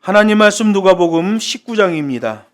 하나님 말씀 누가복음 19장입니다.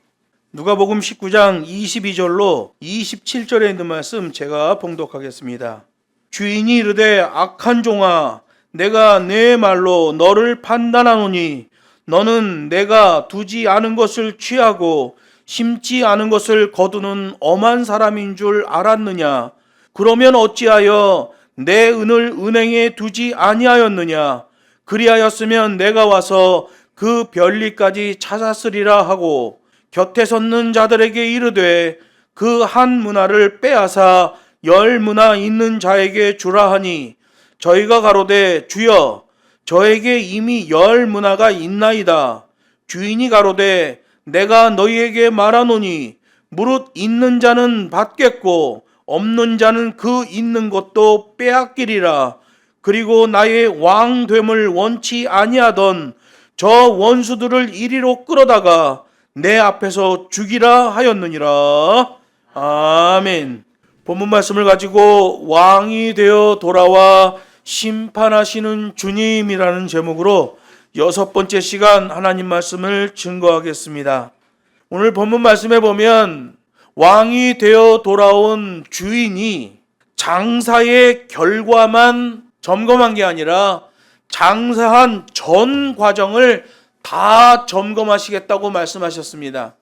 누가복음 19장 22절로 27절에 있는 말씀 제가 봉독하겠습니다. 주인이 이르되 악한 종아, 내가 내 말로 너를 판단하노니 너는 내가 두지 않은 것을 취하고 심지 않은 것을 거두는 엄한 사람인 줄 알았느냐? 그러면 어찌하여 내 은을 은행에 두지 아니하였느냐? 그리하였으면 내가 와서 그 별리까지 찾았으리라 하고 곁에 섰는 자들에게 이르되 그 한 문화를 빼앗아 10문화 있는 자에게 주라 하니 저희가 가로되 주여 저에게 이미 10문화가 있나이다. 주인이 가로되 내가 너희에게 말하노니 무릇 있는 자는 받겠고 없는 자는 그 있는 것도 빼앗기리라. 그리고 나의 왕됨을 원치 아니하던 저 원수들을 이리로 끌어다가 내 앞에서 죽이라 하였느니라. 아멘. 본문 말씀을 가지고 왕이 되어 돌아와 심판하시는 주님이라는 제목으로 6번째 시간 하나님 말씀을 증거하겠습니다. 오늘 본문 말씀에 보면 왕이 되어 돌아온 주인이 장사의 결과만 점검한 게 아니라 장사한 전 과정을 다 점검하시겠다고 말씀하셨습니다.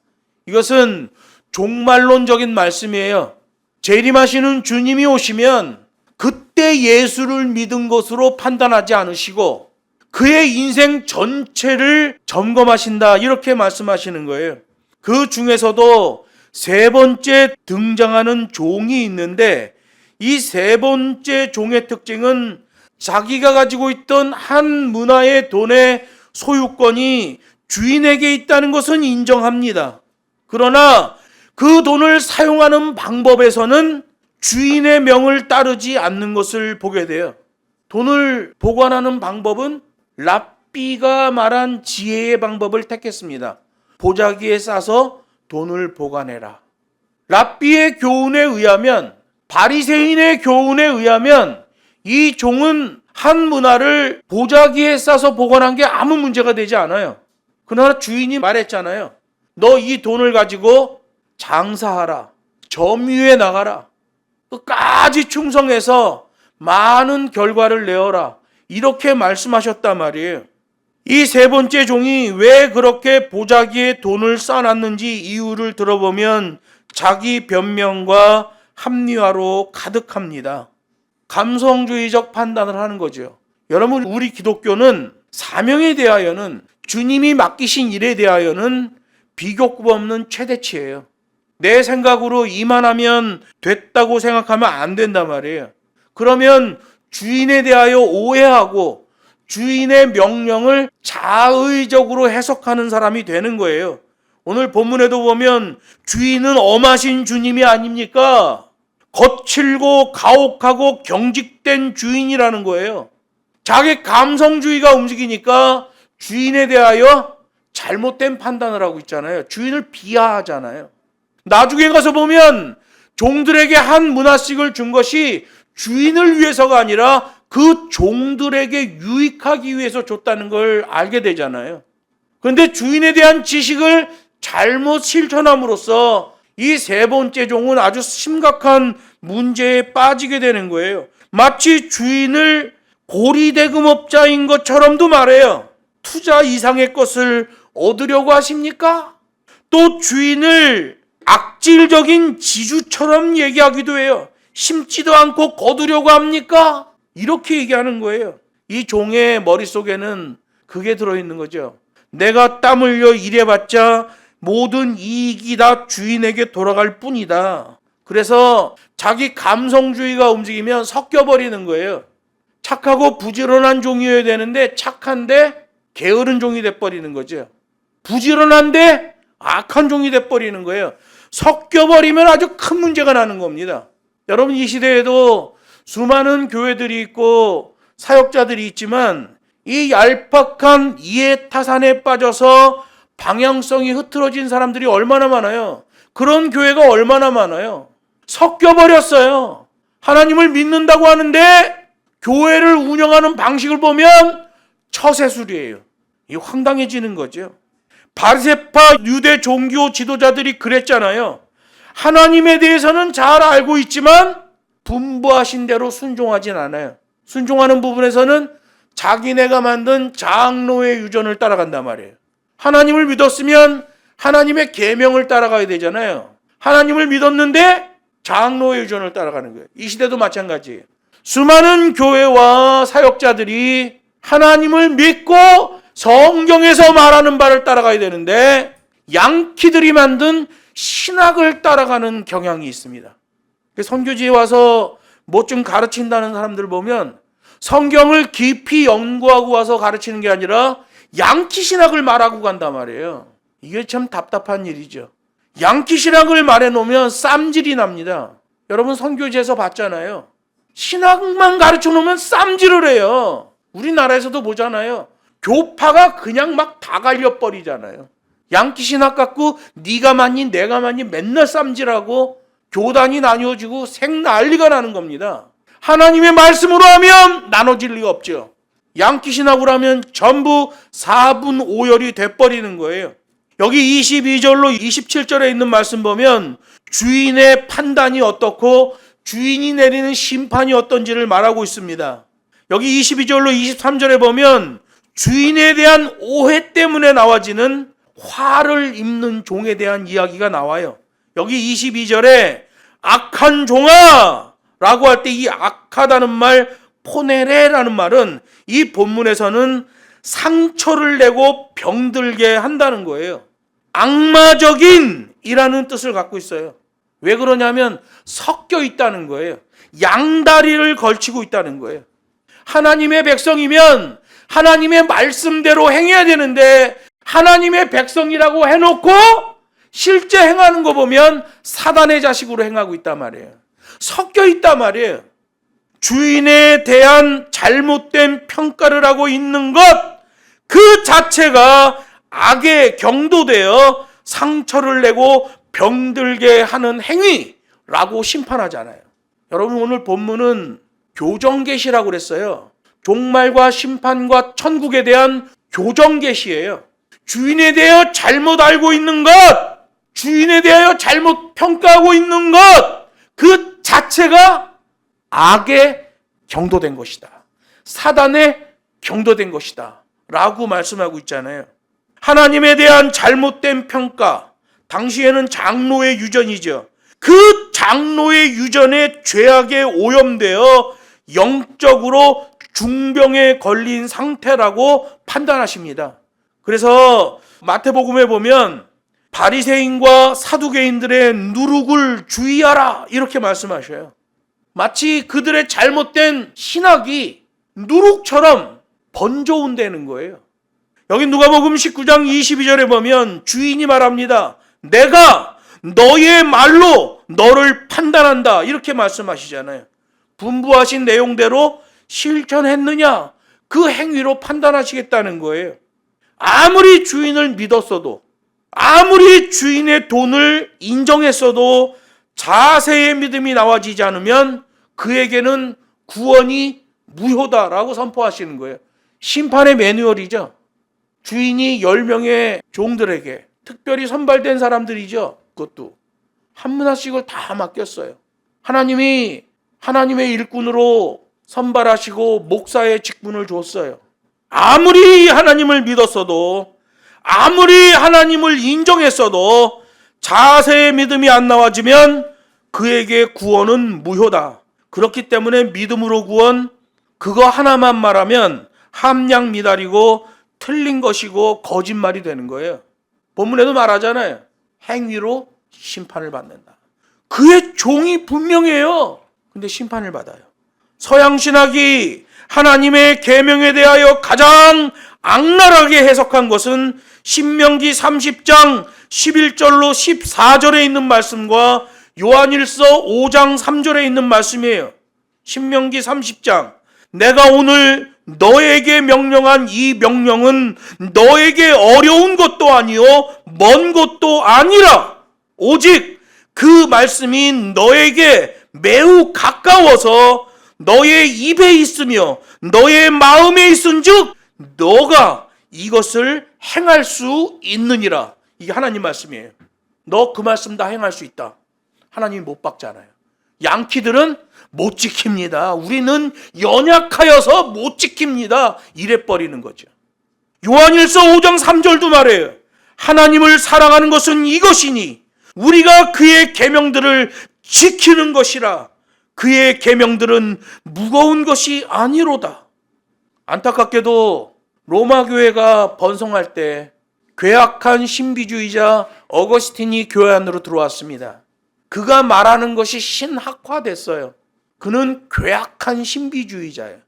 이것은 종말론적인 말씀이에요. 재림하시는 주님이 오시면 그때 예수를 믿은 것으로 판단하지 않으시고 그의 인생 전체를 점검하신다, 이렇게 말씀하시는 거예요. 그 중에서도 세 번째 등장하는 종이 있는데 이 세 번째 종의 특징은 자기가 가지고 있던 한 문화의 돈의 소유권이 주인에게 있다는 것은 인정합니다. 그러나 그 돈을 사용하는 방법에서는 주인의 명을 따르지 않는 것을 보게 돼요. 돈을 보관하는 방법은 랍비가 말한 지혜의 방법을 택했습니다. 보자기에 싸서 돈을 보관해라. 랍비의 교훈에 의하면, 바리새인의 교훈에 의하면 이 종은 한 문화를 보자기에 싸서 보관한 게 아무 문제가 되지 않아요. 그러나 주인이 말했잖아요. 너 이 돈을 가지고 장사하라. 점유해 나가라. 끝까지 충성해서 많은 결과를 내어라. 이렇게 말씀하셨단 말이에요. 이 세 번째 종이 왜 그렇게 보자기에 돈을 쌓아놨는지 이유를 들어보면 자기 변명과 합리화로 가득합니다. 감성주의적 판단을 하는 거죠. 여러분, 우리 기독교는 사명에 대하여는, 주님이 맡기신 일에 대하여는 비교급 없는 최대치예요. 내 생각으로 이만하면 됐다고 생각하면 안 된단 말이에요. 그러면 주인에 대하여 오해하고 주인의 명령을 자의적으로 해석하는 사람이 되는 거예요. 오늘 본문에도 보면 주인은 엄하신 주님이 아닙니까? 거칠고 가혹하고 경직된 주인이라는 거예요. 자기 감성주의가 움직이니까 주인에 대하여 잘못된 판단을 하고 있잖아요. 주인을 비하하잖아요. 나중에 가서 보면 종들에게 한 문화씩을 준 것이 주인을 위해서가 아니라 그 종들에게 유익하기 위해서 줬다는 걸 알게 되잖아요. 그런데 주인에 대한 지식을 잘못 실천함으로써 이 세 번째 종은 아주 심각한 문제에 빠지게 되는 거예요. 마치 주인을 고리대금업자인 것처럼도 말해요. 투자 이상의 것을 얻으려고 하십니까? 또 주인을 악질적인 지주처럼 얘기하기도 해요. 심지도 않고 거두려고 합니까? 이렇게 얘기하는 거예요. 이 종의 머릿속에는 그게 들어있는 거죠. 내가 땀 흘려 일해봤자 모든 이익이 다 주인에게 돌아갈 뿐이다. 그래서 자기 감성주의가 움직이면 섞여버리는 거예요. 착하고 부지런한 종이어야 되는데 착한데 게으른 종이 돼버리는 거죠. 부지런한데 악한 종이 돼버리는 거예요. 섞여버리면 아주 큰 문제가 나는 겁니다. 여러분, 이 시대에도 수많은 교회들이 있고 사역자들이 있지만 이 얄팍한 이해타산에 빠져서 방향성이 흐트러진 사람들이 얼마나 많아요. 그런 교회가 얼마나 많아요. 섞여버렸어요. 하나님을 믿는다고 하는데 교회를 운영하는 방식을 보면 처세술이에요. 이 황당해지는 거죠. 바리새파 유대 종교 지도자들이 그랬잖아요. 하나님에 대해서는 잘 알고 있지만 분부하신 대로 순종하진 않아요. 순종하는 부분에서는 자기네가 만든 장로의 유전을 따라간단 말이에요. 하나님을 믿었으면 하나님의 계명을 따라가야 되잖아요. 하나님을 믿었는데 장로의 유전을 따라가는 거예요. 이 시대도 마찬가지예요. 수많은 교회와 사역자들이 하나님을 믿고 성경에서 말하는 바를 따라가야 되는데 양키들이 만든 신학을 따라가는 경향이 있습니다. 선교지에 와서 뭐 좀 가르친다는 사람들 보면 성경을 깊이 연구하고 와서 가르치는 게 아니라 양키 신학을 말하고 간단 말이에요. 이게 참 답답한 일이죠. 양키 신학을 말해놓으면 쌈질이 납니다. 여러분 선교지에서 봤잖아요. 신학만 가르쳐 놓으면 쌈질을 해요. 우리나라에서도 보잖아요. 교파가 그냥 막 다 갈려버리잖아요. 양키 신학 갖고 네가 맞니 내가 맞니 맨날 쌈질하고 교단이 나뉘어지고 생난리가 나는 겁니다. 하나님의 말씀으로 하면 나눠질 리가 없죠. 양키 신학으로 하면 전부 4분 5열이 돼버리는 거예요. 여기 22절로 27절에 있는 말씀 보면 주인의 판단이 어떻고 주인이 내리는 심판이 어떤지를 말하고 있습니다. 여기 22절로 23절에 보면 주인에 대한 오해 때문에 나와지는 화를 입는 종에 대한 이야기가 나와요. 여기 22절에 악한 종아 라고 할 때 이 악하다는 말 포네레라는 말은 이 본문에서는 상처를 내고 병들게 한다는 거예요. 악마적인 이라는 뜻을 갖고 있어요. 왜 그러냐면 섞여 있다는 거예요. 양다리를 걸치고 있다는 거예요. 하나님의 백성이면 하나님의 말씀대로 행해야 되는데 하나님의 백성이라고 해놓고 실제 행하는 거 보면 사단의 자식으로 행하고 있단 말이에요. 섞여 있단 말이에요. 주인에 대한 잘못된 평가를 하고 있는 것 그 자체가 악에 경도되어 상처를 내고 병들게 하는 행위라고 심판하잖아요. 여러분 오늘 본문은 교정계시라고 그랬어요. 종말과 심판과 천국에 대한 교정계시예요. 주인에 대하여 잘못 알고 있는 것, 주인에 대하여 잘못 평가하고 있는 것, 그 자체가 악에 경도된 것이다. 사단에 경도된 것이다. 라고 말씀하고 있잖아요. 하나님에 대한 잘못된 평가, 당시에는 장로의 유전이죠. 그 장로의 유전에 죄악에 오염되어 영적으로 중병에 걸린 상태라고 판단하십니다. 그래서 마태복음에 보면 바리새인과 사두개인들의 누룩을 주의하라 이렇게 말씀하셔요. 마치 그들의 잘못된 신학이 누룩처럼 번져온다는 거예요. 여기 누가복음 19장 22절에 보면 주인이 말합니다. 내가 너의 말로 너를 판단한다 이렇게 말씀하시잖아요. 분부하신 내용대로 실천했느냐 그 행위로 판단하시겠다는 거예요. 아무리 주인을 믿었어도 아무리 주인의 돈을 인정했어도 자세의 믿음이 나와지지 않으면 그에게는 구원이 무효다라고 선포하시는 거예요. 심판의 매뉴얼이죠. 주인이 10명의 종들에게 특별히 선발된 사람들이죠. 그것도 한 문화씩을 다 맡겼어요. 하나님이 하나님의 일꾼으로 선발하시고 목사의 직분을 줬어요. 아무리 하나님을 믿었어도 아무리 하나님을 인정했어도 자세의 믿음이 안 나와지면 그에게 구원은 무효다. 그렇기 때문에 믿음으로 구원 그거 하나만 말하면 함량 미달이고 틀린 것이고 거짓말이 되는 거예요. 본문에도 말하잖아요. 행위로 심판을 받는다. 그의 종이 분명해요. 근데 심판을 받아요. 서양신학이 하나님의 계명에 대하여 가장 악랄하게 해석한 것은 신명기 30장 11절로 14절에 있는 말씀과 요한일서 5장 3절에 있는 말씀이에요. 신명기 30장 내가 오늘 너에게 명령한 이 명령은 너에게 어려운 것도 아니요 먼 것도 아니라 오직 그 말씀이 너에게 매우 가까워서 너의 입에 있으며 너의 마음에 있은즉 너가 이것을 행할 수 있느니라. 이게 하나님 말씀이에요. 너 그 말씀 다 행할 수 있다. 하나님이 못 박잖아요. 양키들은 못 지킵니다. 우리는 연약하여서 못 지킵니다. 이래버리는 거죠. 요한일서 5장 3절도 말해요. 하나님을 사랑하는 것은 이것이니 우리가 그의 계명들을 지키는 것이라. 그의 계명들은 무거운 것이 아니로다. 안타깝게도 로마 교회가 번성할 때 괴악한 신비주의자 어거스틴이 교회 안으로 들어왔습니다. 그가 말하는 것이 신학화됐어요. 그는 괴악한 신비주의자예요.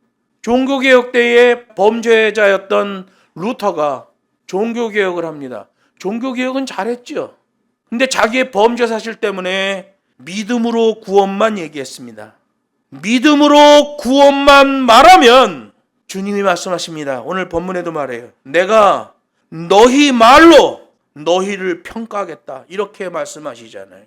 종교개혁 때의 범죄자였던 루터가 종교개혁을 합니다. 종교개혁은 잘했죠. 근데 자기의 범죄 사실 때문에 믿음으로 구원만 얘기했습니다. 믿음으로 구원만 말하면 주님이 말씀하십니다. 오늘 본문에도 말해요. 내가 너희 말로 너희를 평가하겠다. 이렇게 말씀하시잖아요.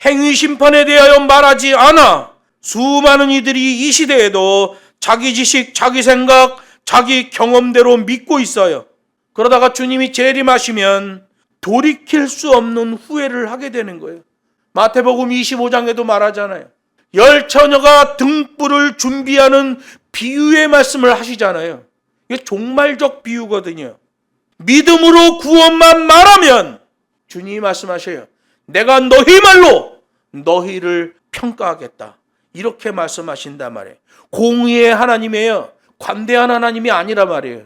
행위 심판에 대하여 말하지 않아. 수많은 이들이 이 시대에도 자기 지식, 자기 생각, 자기 경험대로 믿고 있어요. 그러다가 주님이 재림하시면 돌이킬 수 없는 후회를 하게 되는 거예요. 마태복음 25장에도 말하잖아요. 열 처녀가 등불을 준비하는 비유의 말씀을 하시잖아요. 이게 종말적 비유거든요. 믿음으로 구원만 말하면 주님이 말씀하셔요. 내가 너희 말로 너희를 평가하겠다. 이렇게 말씀하신단 말이에요. 공의의 하나님이에요. 관대한 하나님이 아니라 말이에요.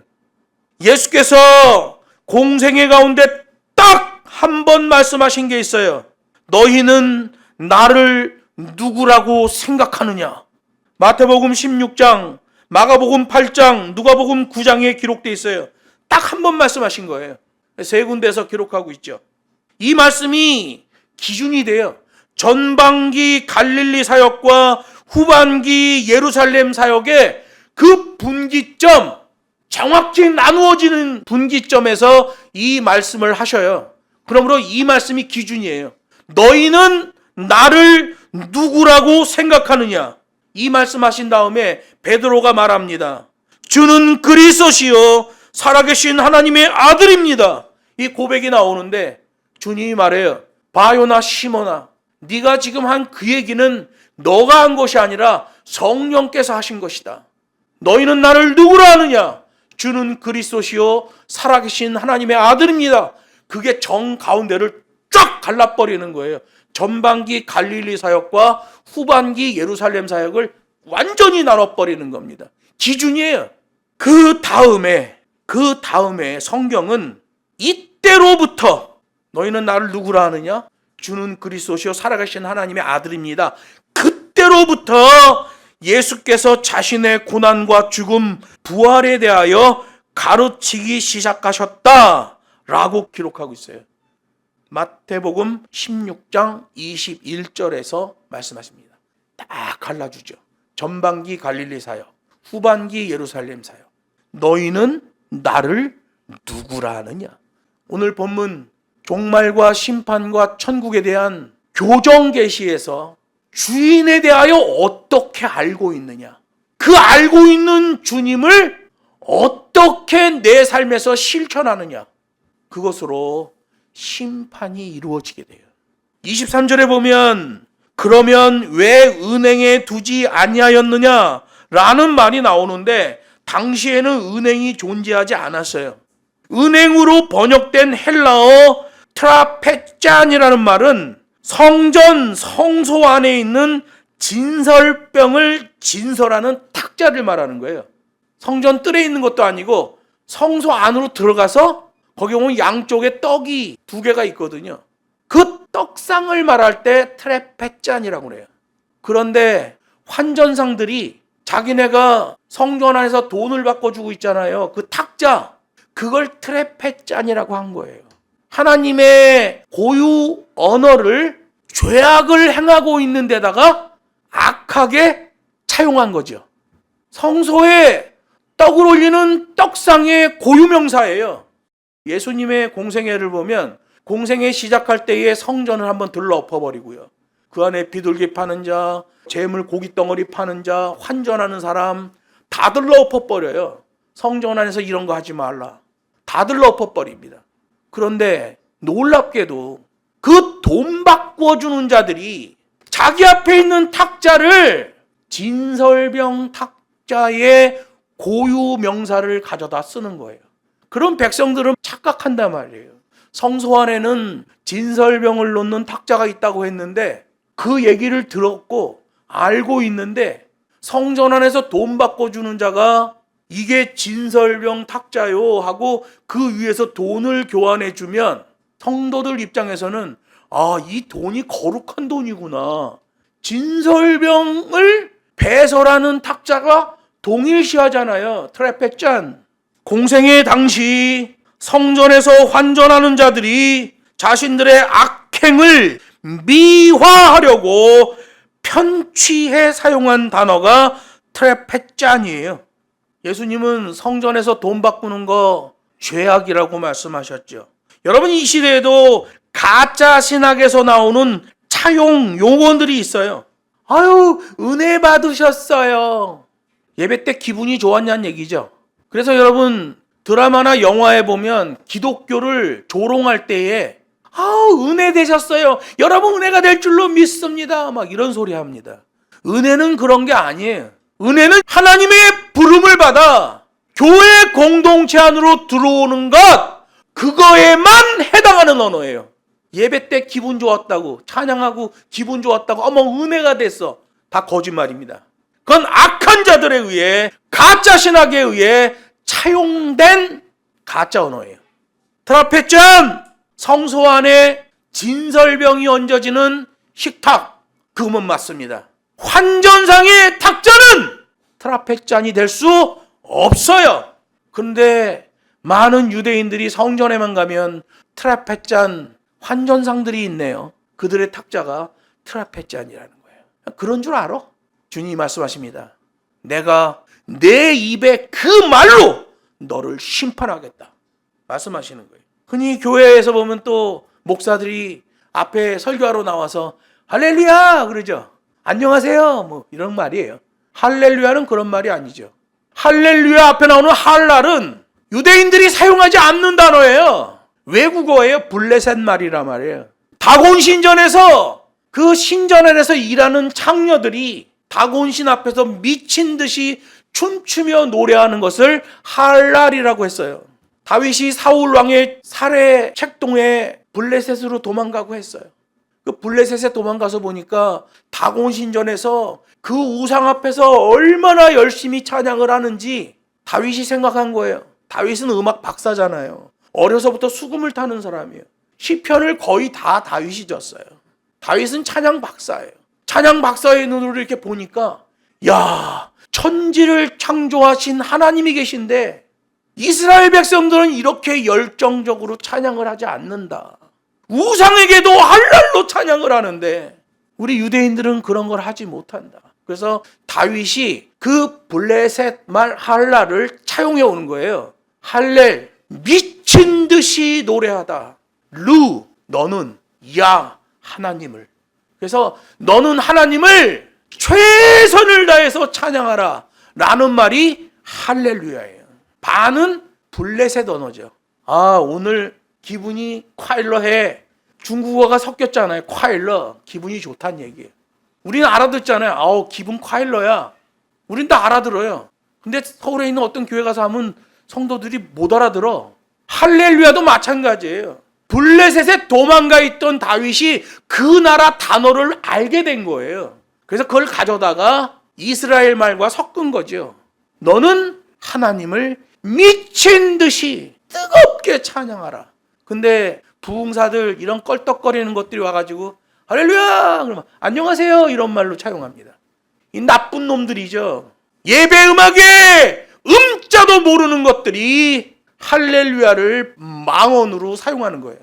예수께서 공생애 가운데 딱 한 번 말씀하신 게 있어요. 너희는 나를 누구라고 생각하느냐? 마태복음 16장, 마가복음 8장, 누가복음 9장에 기록되어 있어요. 딱 한 번 말씀하신 거예요. 세 군데에서 기록하고 있죠. 이 말씀이 기준이 돼요. 전반기 갈릴리 사역과 후반기 예루살렘 사역의 그 분기점, 정확히 나누어지는 분기점에서 이 말씀을 하셔요. 그러므로 이 말씀이 기준이에요. 너희는 나를 누구라고 생각하느냐? 이 말씀하신 다음에 베드로가 말합니다. 주는 그리스도시요 살아계신 하나님의 아들입니다. 이 고백이 나오는데 주님이 말해요. 바요나 시몬아, 네가 지금 한 그 얘기는 너가 한 것이 아니라 성령께서 하신 것이다. 너희는 나를 누구라 하느냐? 주는 그리스도시요 살아계신 하나님의 아들입니다. 그게 정 가운데를 쫙 갈라버리는 거예요. 전반기 갈릴리 사역과 후반기 예루살렘 사역을 완전히 나눠버리는 겁니다. 기준이에요. 그 다음에 성경은 이때로부터 너희는 나를 누구라 하느냐? 주는 그리스도시요 살아계신 하나님의 아들입니다. 그때로부터 예수께서 자신의 고난과 죽음, 부활에 대하여 가르치기 시작하셨다라고 기록하고 있어요. 마태복음 16장 21절에서 말씀하십니다. 딱 갈라주죠. 전반기 갈릴리 사역, 후반기 예루살렘 사역. 너희는 나를 누구라 하느냐? 오늘 본문 종말과 심판과 천국에 대한 교정 계시에서 주인에 대하여 어떻게 알고 있느냐? 그 알고 있는 주님을 어떻게 내 삶에서 실천하느냐? 그것으로 심판이 이루어지게 돼요. 23절에 보면 그러면 왜 은행에 두지 아니하였느냐? 라는 말이 나오는데 당시에는 은행이 존재하지 않았어요. 은행으로 번역된 헬라어 트라페짠이라는 말은 성전, 성소 안에 있는 진설병을 진설하는 탁자를 말하는 거예요. 성전 뜰에 있는 것도 아니고 성소 안으로 들어가서 거기 보면 양쪽에 떡이 두 개가 있거든요. 그 떡상을 말할 때 트레페짠이라고 그래요. 그런데 환전상들이 자기네가 성전 안에서 돈을 바꿔주고 있잖아요. 그 탁자, 그걸 트레페짠이라고 한 거예요. 하나님의 고유 언어를 죄악을 행하고 있는 데다가 악하게 차용한 거죠. 성소에 떡을 올리는 떡상의 고유명사예요. 예수님의 공생애를 보면 공생애 시작할 때에 성전을 한번 들러 엎어버리고요. 그 안에 비둘기 파는 자, 재물 고깃덩어리 파는 자, 환전하는 사람 다 들러 엎어버려요. 성전 안에서 이런 거 하지 말라. 다들 엎어버립니다. 그런데 놀랍게도 그 돈 바꿔주는 자들이 자기 앞에 있는 탁자를 진설병 탁자의 고유 명사를 가져다 쓰는 거예요. 그런 백성들은 착각한단 말이에요. 성소 안에는 진설병을 놓는 탁자가 있다고 했는데 그 얘기를 들었고 알고 있는데 성전 안에서 돈 바꿔주는 자가 이게 진설병 탁자요 하고 그 위에서 돈을 교환해 주면 성도들 입장에서는 이 돈이 거룩한 돈이구나. 진설병을 배설하는 탁자가 동일시하잖아요. 트레펫잔. 공생의 당시 성전에서 환전하는 자들이 자신들의 악행을 미화하려고 편취해 사용한 단어가 트레펫잔이에요. 예수님은 성전에서 돈 바꾸는 거 죄악이라고 말씀하셨죠. 여러분, 이 시대에도 가짜 신학에서 나오는 차용 용어들이 있어요. 아유, 은혜 받으셨어요. 예배 때 기분이 좋았냐는 얘기죠. 그래서 여러분, 드라마나 영화에 보면 기독교를 조롱할 때에 은혜 되셨어요. 여러분 은혜가 될 줄로 믿습니다. 막 이런 소리 합니다. 은혜는 그런 게 아니에요. 은혜는 하나님의 부름을 받아 교회 공동체 안으로 들어오는 것, 그거에만 해당하는 언어예요. 예배 때 기분 좋았다고, 찬양하고 기분 좋았다고, 은혜가 됐어. 다 거짓말입니다. 그건 악한 자들에 의해, 가짜 신학에 의해 차용된 가짜 언어예요. 트라펫잔, 성소 안에 진설병이 얹어지는 식탁, 그건 맞습니다. 환전상의 탁자는 트라펫잔이 될 수 없어요. 그런데 많은 유대인들이 성전에만 가면 트라펫잔 환전상들이 있네요. 그들의 탁자가 트라펫잔이라는 거예요. 그런 줄 알아? 주님이 말씀하십니다. 내가 내 입에 그 말로 너를 심판하겠다 말씀하시는 거예요. 흔히 교회에서 보면 또 목사들이 앞에 설교하러 나와서 할렐루야 그러죠. 안녕하세요 뭐 이런 말이에요. 할렐루야는 그런 말이 아니죠. 할렐루야 앞에 나오는 할랄은 유대인들이 사용하지 않는 단어예요. 외국어예요. 블레셋 말이란 말이에요. 다곤 신전에서 그 신전 안에서 일하는 창녀들이 다곤 신 앞에서 미친 듯이 춤추며 노래하는 것을 할랄이라고 했어요. 다윗이 사울 왕의 살해 책동에 블레셋으로 도망가고 했어요. 그 블레셋에 도망가서 보니까 다곤 신전에서 그 우상 앞에서 얼마나 열심히 찬양을 하는지 다윗이 생각한 거예요. 다윗은 음악 박사잖아요. 어려서부터 수금을 타는 사람이에요. 시편을 거의 다 다윗이 졌어요. 다윗은 찬양 박사예요. 찬양 박사의 눈으로 이렇게 보니까 야, 천지를 창조하신 하나님이 계신데 이스라엘 백성들은 이렇게 열정적으로 찬양을 하지 않는다. 우상에게도 할랄로 찬양을 하는데 우리 유대인들은 그런 걸 하지 못한다. 그래서 다윗이 그 블레셋 말 할랄을 차용해 오는 거예요. 할렐, 미친 듯이 노래하다. 루, 너는 야, 하나님을. 그래서 너는 하나님을 최선을 다해서 찬양하라 라는 말이 할렐루야예요. 반은 블레셋 언어죠. 오늘 기분이 콰일러해. 중국어가 섞였잖아요. 콰일러, 기분이 좋다는 얘기예요. 우리는 알아듣잖아요. 기분 콰일러야. 우린 다 알아들어요. 근데 서울에 있는 어떤 교회 가서 하면 성도들이 못 알아들어. 할렐루야도 마찬가지예요. 블레셋에 도망가 있던 다윗이 그 나라 단어를 알게 된 거예요. 그래서 그걸 가져다가 이스라엘 말과 섞은 거죠. 너는 하나님을 미친 듯이 뜨겁게 찬양하라. 근데 부흥사들 이런 껄떡거리는 것들이 와가지고 할렐루야 그러면 안녕하세요 이런 말로 차용합니다. 이 나쁜 놈들이죠. 예배 음악에 음자도 모르는 것들이 할렐루야를 망언으로 사용하는 거예요.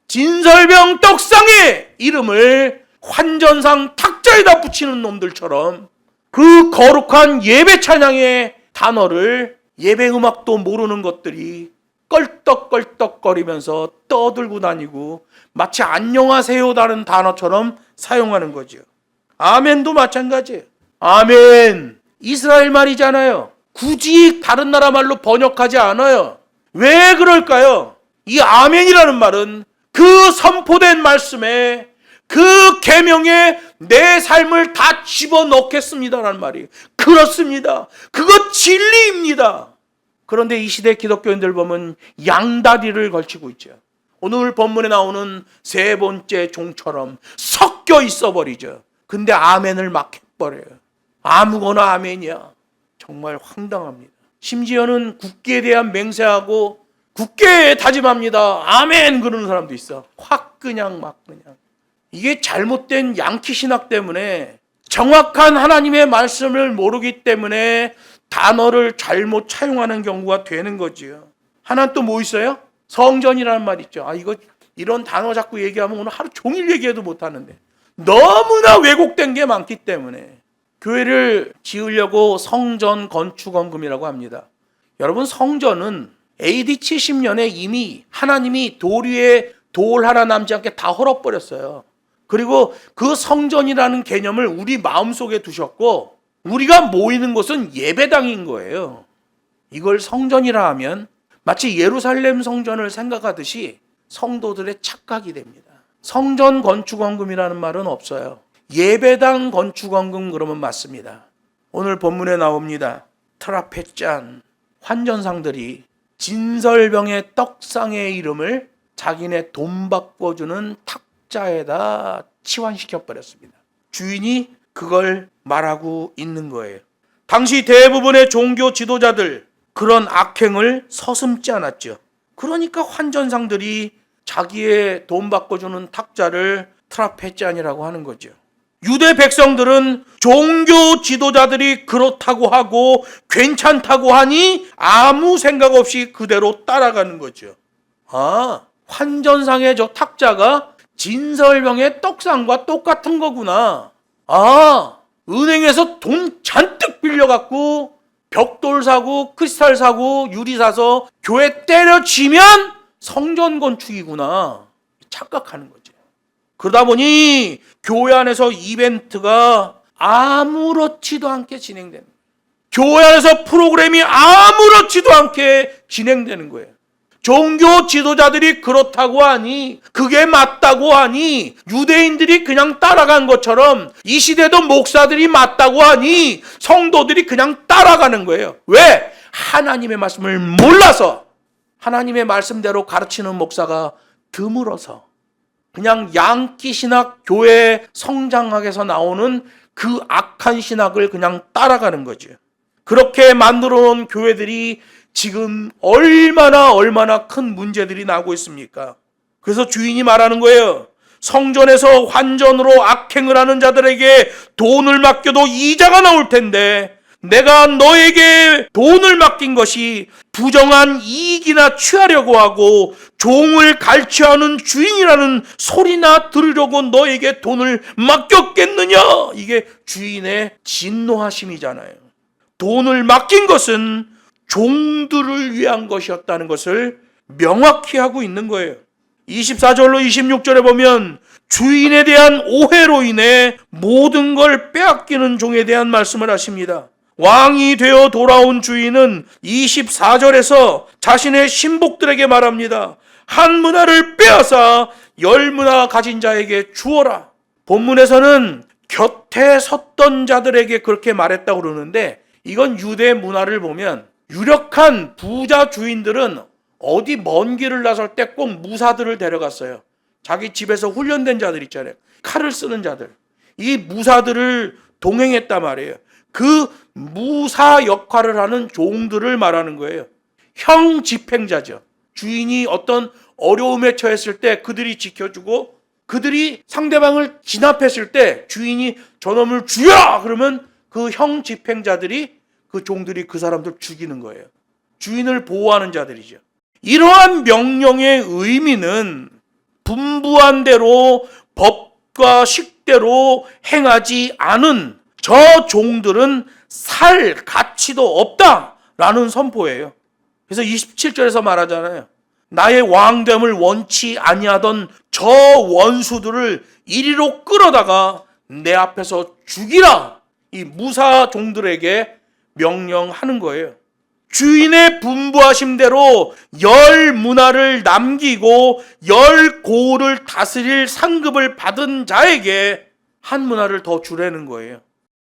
진설병 떡상의 이름을 환전상 탁자에다 붙이는 놈들처럼 그 거룩한 예배 찬양의 단어를 예배 음악도 모르는 것들이 껄떡껄떡거리면서 떠들고 다니고 마치 안녕하세요라는 단어처럼 사용하는 거죠. 아멘도 마찬가지예요. 아멘. 이스라엘 말이잖아요. 굳이 다른 나라 말로 번역하지 않아요. 왜 그럴까요? 이 아멘이라는 말은 그 선포된 말씀에 그 계명에 내 삶을 다 집어넣겠습니다라는 말이에요. 그렇습니다. 그것 진리입니다. 그런데 이 시대 기독교인들 보면 양다리를 걸치고 있죠. 오늘 본문에 나오는 세 번째 종처럼 섞여 있어 버리죠. 근데 아멘을 막 해버려요. 아무거나 아멘이야. 정말 황당합니다. 심지어는 국기에 대한 맹세하고 국기에 다짐합니다. 아멘 그러는 사람도 있어. 확 그냥 막 그냥. 이게 잘못된 양키 신학 때문에 정확한 하나님의 말씀을 모르기 때문에 단어를 잘못 차용하는 경우가 되는 거지요. 하나는 또 뭐 있어요? 성전이라는 말 있죠. 이거 이런 단어 자꾸 얘기하면 오늘 하루 종일 얘기해도 못하는데 너무나 왜곡된 게 많기 때문에 교회를 지으려고 성전 건축원금이라고 합니다. 여러분 성전은 AD 70년에 이미 하나님이 돌 위에 돌 하나 남지 않게 다 헐어버렸어요. 그리고 그 성전이라는 개념을 우리 마음속에 두셨고 우리가 모이는 곳은 예배당인 거예요. 이걸 성전이라 하면 마치 예루살렘 성전을 생각하듯이 성도들의 착각이 됩니다. 성전 건축원금이라는 말은 없어요. 예배당 건축원금 그러면 맞습니다. 오늘 본문에 나옵니다. 트라페짠 환전상들이 진설병의 떡상의 이름을 자기네 돈 바꿔주는 탁자에다 치환시켜 버렸습니다. 주인이 그걸 말하고 있는 거예요. 당시 대부분의 종교 지도자들 그런 악행을 서슴지 않았죠. 그러니까 환전상들이 자기의 돈 바꿔주는 탁자를 트라페짠이라고 하는 거죠. 유대 백성들은 종교 지도자들이 그렇다고 하고 괜찮다고 하니 아무 생각 없이 그대로 따라가는 거죠. 환전상의 저 탁자가 진설병의 떡상과 똑같은 거구나. 은행에서 돈 잔뜩 빌려갖고 벽돌 사고 크리스탈 사고 유리 사서 교회 때려치면 성전 건축이구나 착각하는 거죠. 그러다 보니 교회 안에서 이벤트가 아무렇지도 않게 진행되는 거예요. 교회 안에서 프로그램이 아무렇지도 않게 진행되는 거예요. 종교 지도자들이 그렇다고 하니 그게 맞다고 하니 유대인들이 그냥 따라간 것처럼 이 시대도 목사들이 맞다고 하니 성도들이 그냥 따라가는 거예요. 왜? 하나님의 말씀을 몰라서 하나님의 말씀대로 가르치는 목사가 드물어서 그냥 양키 신학 교회 성장학에서 나오는 그 악한 신학을 그냥 따라가는 거죠. 그렇게 만들어 놓은 교회들이 지금 얼마나 큰 문제들이 나고 있습니까? 그래서 주인이 말하는 거예요. 성전에서 환전으로 악행을 하는 자들에게 돈을 맡겨도 이자가 나올 텐데 내가 너에게 돈을 맡긴 것이 부정한 이익이나 취하려고 하고 종을 갈취하는 주인이라는 소리나 들으려고 너에게 돈을 맡겼겠느냐? 이게 주인의 진노하심이잖아요. 돈을 맡긴 것은 종들을 위한 것이었다는 것을 명확히 하고 있는 거예요. 24절로 26절에 보면 주인에 대한 오해로 인해 모든 걸 빼앗기는 종에 대한 말씀을 하십니다. 왕이 되어 돌아온 주인은 24절에서 자신의 신복들에게 말합니다. 한 문화를 빼앗아 10문화 가진 자에게 주어라. 본문에서는 곁에 섰던 자들에게 그렇게 말했다고 그러는데 이건 유대 문화를 보면 유력한 부자 주인들은 어디 먼 길을 나설 때 꼭 무사들을 데려갔어요. 자기 집에서 훈련된 자들 있잖아요. 칼을 쓰는 자들. 이 무사들을 동행했단 말이에요. 그 무사 역할을 하는 종들을 말하는 거예요. 형 집행자죠. 주인이 어떤 어려움에 처했을 때 그들이 지켜주고 그들이 상대방을 진압했을 때 주인이 저놈을 죽여! 그러면 그 형 집행자들이 그 종들이 그 사람들 죽이는 거예요. 주인을 보호하는 자들이죠. 이러한 명령의 의미는 분부한 대로 법과 식대로 행하지 않은 저 종들은 살 가치도 없다라는 선포예요. 그래서 27절에서 말하잖아요. 나의 왕됨을 원치 아니하던 저 원수들을 이리로 끌어다가 내 앞에서 죽이라. 이 무사 종들에게 명령하는 거예요. 주인의 분부하심대로 10문화를 남기고 10고을을 다스릴 상급을 받은 자에게 1문화를 더 주라는 거예요.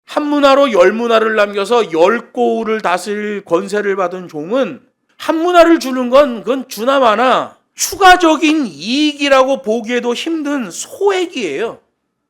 1문화로 10문화를 남겨서 10고을을 다스릴 권세를 받은 종은 1문화를 주는 건 그건 주나마나 추가적인 이익이라고 보기에도 힘든 소액이에요.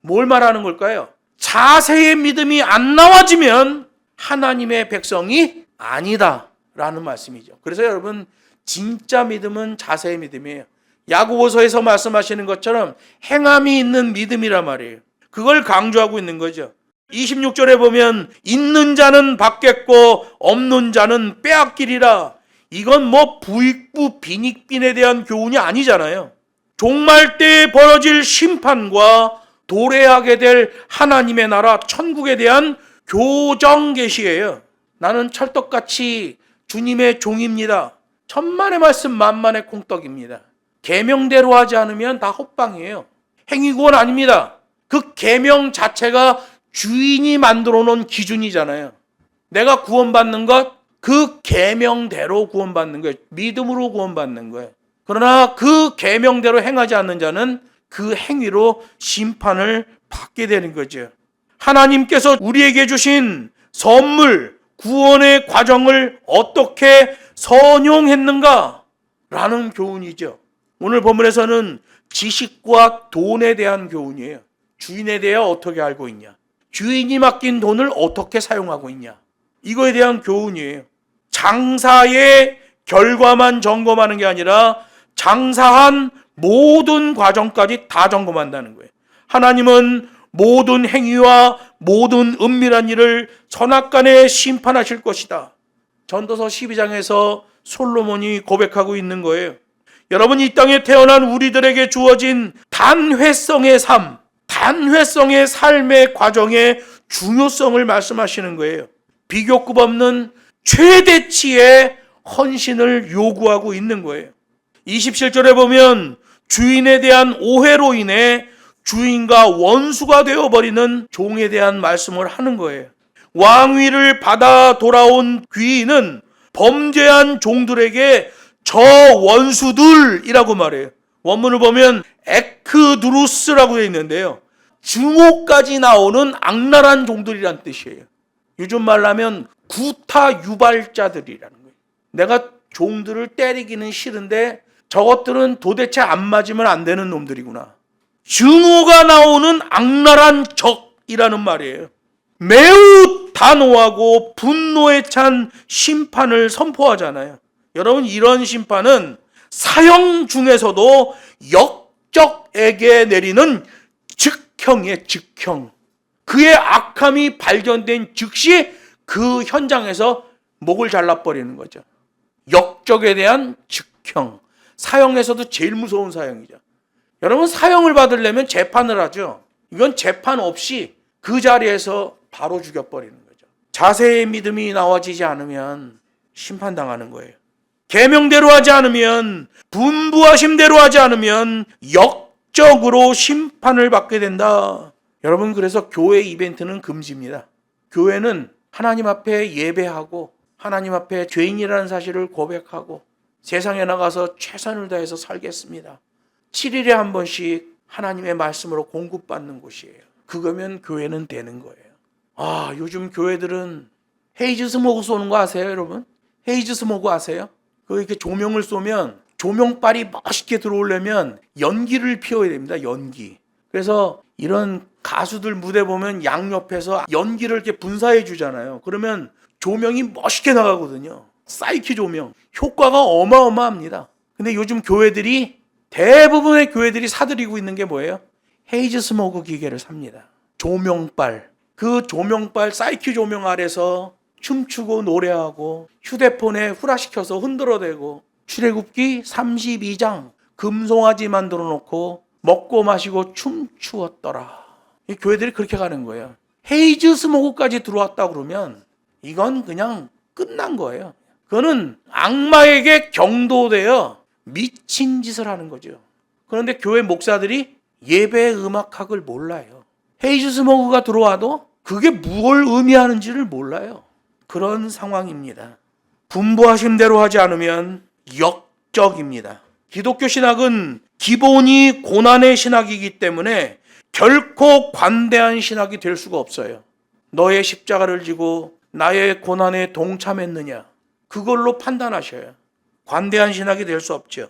뭘 말하는 걸까요? 자세의 믿음이 안 나와지면 하나님의 백성이 아니다 라는 말씀이죠. 그래서 여러분, 진짜 믿음은 자세의 믿음이에요. 야고보서에서 말씀하시는 것처럼 행함이 있는 믿음이란 말이에요. 그걸 강조하고 있는 거죠. 26절에 보면 있는 자는 받겠고 없는 자는 빼앗기리라. 이건 뭐 부익부 빈익빈에 대한 교훈이 아니잖아요. 종말 때에 벌어질 심판과 도래하게 될 하나님의 나라 천국에 대한 교정 계시예요. 나는 찰떡같이 주님의 종입니다. 천만의 말씀 만만의 콩떡입니다. 계명대로 하지 않으면 다 헛방이에요. 행위구원 아닙니다. 그 계명 자체가 주인이 만들어 놓은 기준이잖아요. 내가 구원받는 것, 그 계명대로 구원받는 거예요. 믿음으로 구원받는 거예요. 그러나 그 계명대로 행하지 않는 자는 그 행위로 심판을 받게 되는 거죠. 하나님께서 우리에게 주신 선물, 구원의 과정을 어떻게 선용했는가? 라는 교훈이죠. 오늘 본문에서는 지식과 돈에 대한 교훈이에요. 주인에 대해 어떻게 알고 있냐? 주인이 맡긴 돈을 어떻게 사용하고 있냐? 이거에 대한 교훈이에요. 장사의 결과만 점검하는 게 아니라 장사한 모든 과정까지 다 점검한다는 거예요. 하나님은 모든 행위와 모든 은밀한 일을 선악간에 심판하실 것이다. 전도서 12장에서 솔로몬이 고백하고 있는 거예요. 여러분, 이 땅에 태어난 우리들에게 주어진 단회성의 삶, 단회성의 삶의 과정의 중요성을 말씀하시는 거예요. 비교급 없는 최대치의 헌신을 요구하고 있는 거예요. 27절에 보면 주인에 대한 오해로 인해 주인과 원수가 되어버리는 종에 대한 말씀을 하는 거예요. 왕위를 받아 돌아온 귀인은 범죄한 종들에게 저 원수들이라고 말해요. 원문을 보면 에크두루스라고 되어 있는데요. 증오까지 나오는 악랄한 종들이란 뜻이에요. 요즘 말로 하면 구타 유발자들이라는 거예요. 내가 종들을 때리기는 싫은데 저것들은 도대체 안 맞으면 안 되는 놈들이구나. 증오가 나오는 악랄한 적이라는 말이에요. 매우 단호하고 분노에 찬 심판을 선포하잖아요. 여러분, 이런 심판은 사형 중에서도 역적에게 내리는 즉형이에요. 즉형. 그의 악함이 발견된 즉시 그 현장에서 목을 잘라버리는 거죠. 역적에 대한 즉형. 사형에서도 제일 무서운 사형이죠. 여러분, 사형을 받으려면 재판을 하죠. 이건 재판 없이 그 자리에서 바로 죽여버리는 거죠. 자세의 믿음이 나와지지 않으면 심판당하는 거예요. 계명대로 하지 않으면, 분부하심대로 하지 않으면 역적으로 심판을 받게 된다. 여러분, 그래서 교회 이벤트는 금지입니다. 교회는 하나님 앞에 예배하고 하나님 앞에 죄인이라는 사실을 고백하고 세상에 나가서 최선을 다해서 살겠습니다. 7일에 한 번씩 하나님의 말씀으로 공급받는 곳이에요. 그거면 교회는 되는 거예요. 요즘 교회들은 헤이즈 스모그 쏘는 거 아세요, 여러분? 헤이즈 스모그 아세요? 이렇게 조명을 쏘면 조명빨이 멋있게 들어오려면 연기를 피워야 됩니다. 연기. 그래서 이런 가수들 무대 보면 양옆에서 연기를 이렇게 분사해 주잖아요. 그러면 조명이 멋있게 나가거든요. 사이키 조명. 효과가 어마어마합니다. 근데 요즘 대부분의 교회들이 사들이고 있는 게 뭐예요? 헤이즈 스모그 기계를 삽니다. 조명빨. 그 조명빨 사이키 조명 아래서 춤추고 노래하고 휴대폰에 후라시켜서 흔들어대고 출애굽기 32장 금송아지 만들어 놓고 먹고 마시고 춤추었더라. 이 교회들이 그렇게 가는 거예요. 헤이즈 스모그까지 들어왔다 그러면 이건 그냥 끝난 거예요. 그거는 악마에게 경도되어 미친 짓을 하는 거죠. 그런데 교회 목사들이 예배 음악학을 몰라요. 헤이즈 스모그가 들어와도 그게 뭘 의미하는지를 몰라요. 그런 상황입니다. 분부하심대로 하지 않으면 역적입니다. 기독교 신학은 기본이 고난의 신학이기 때문에 결코 관대한 신학이 될 수가 없어요. 너의 십자가를 지고 나의 고난에 동참했느냐, 그걸로 판단하셔요. 관대한 신학이 될 수 없죠.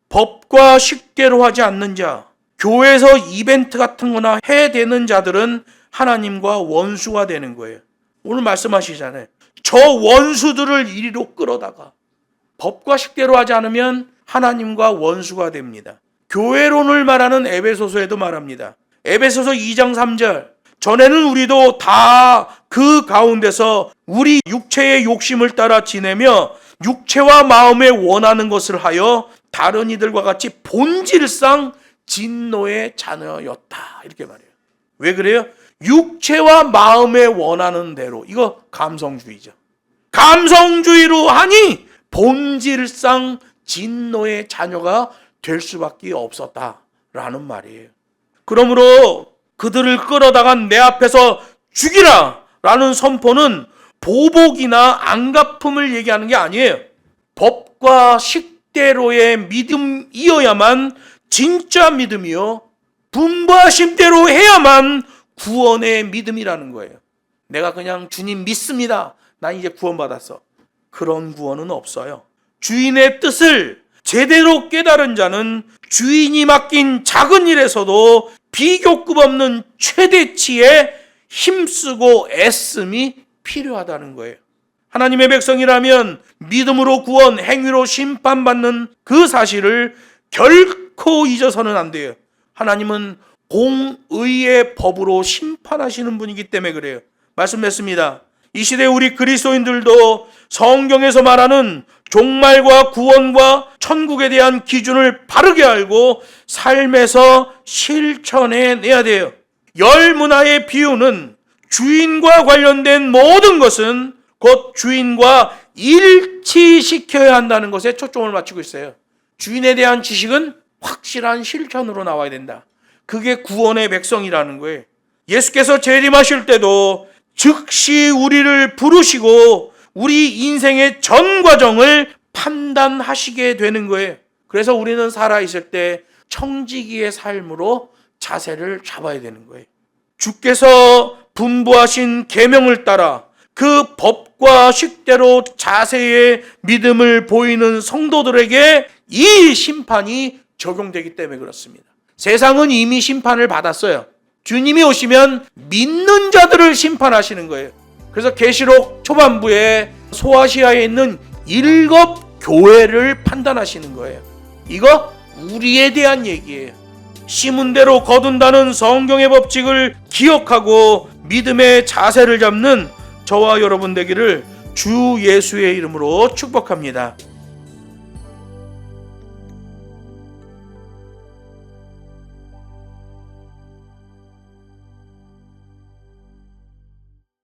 법과 식대로 하지 않는 자, 교회에서 이벤트 같은 거나 해대는 자들은 하나님과 원수가 되는 거예요. 오늘 말씀하시잖아요. 저 원수들을 이리로 끌어다가 법과 식대로 하지 않으면 하나님과 원수가 됩니다. 교회론을 말하는 에베소서에도 말합니다. 에베소서 2장 3절, 전에는 우리도 다 그 가운데서 우리 육체의 욕심을 따라 지내며 육체와 마음에 원하는 것을 하여 다른 이들과 같이 본질상 진노의 자녀였다, 이렇게 말해요. 왜 그래요? 육체와 마음에 원하는 대로, 이거 감성주의죠. 감성주의로 하니 본질상 진노의 자녀가 될 수밖에 없었다라는 말이에요. 그러므로 그들을 끌어다가 내 앞에서 죽이라 라는 선포는 보복이나 안갚음을 얘기하는 게 아니에요. 법과 식대로의 믿음이어야만 진짜 믿음이요, 분부하심대로 해야만 구원의 믿음이라는 거예요. 내가 그냥 주님 믿습니다, 난 이제 구원받았어, 그런 구원은 없어요. 주인의 뜻을 제대로 깨달은 자는 주인이 맡긴 작은 일에서도 비교급 없는 최대치의 힘쓰고 애씀이 필요하다는 거예요. 하나님의 백성이라면 믿음으로 구원, 행위로 심판받는 그 사실을 결코 잊어서는 안 돼요. 하나님은 공의의 법으로 심판하시는 분이기 때문에 그래요. 말씀했습니다. 이 시대 우리 그리스도인들도 성경에서 말하는 종말과 구원과 천국에 대한 기준을 바르게 알고 삶에서 실천해내야 돼요. 열 문화의 비유는 주인과 관련된 모든 것은 곧 주인과 일치시켜야 한다는 것에 초점을 맞추고 있어요. 주인에 대한 지식은 확실한 실천으로 나와야 된다. 그게 구원의 백성이라는 거예요. 예수께서 재림하실 때도 즉시 우리를 부르시고 우리 인생의 전 과정을 판단하시게 되는 거예요. 그래서 우리는 살아있을 때 청지기의 삶으로 자세를 잡아야 되는 거예요. 주께서 분부하신 계명을 따라 그 법과 식대로 자세의 믿음을 보이는 성도들에게 이 심판이 적용되기 때문에 그렇습니다. 세상은 이미 심판을 받았어요. 주님이 오시면 믿는 자들을 심판하시는 거예요. 그래서 계시록 초반부에 소아시아에 있는 7 교회를 판단하시는 거예요. 이거 우리에 대한 얘기예요. 심은 대로 거둔다는 성경의 법칙을 기억하고 믿음의 자세를 잡는 저와 여러분 되기를 주 예수의 이름으로 축복합니다.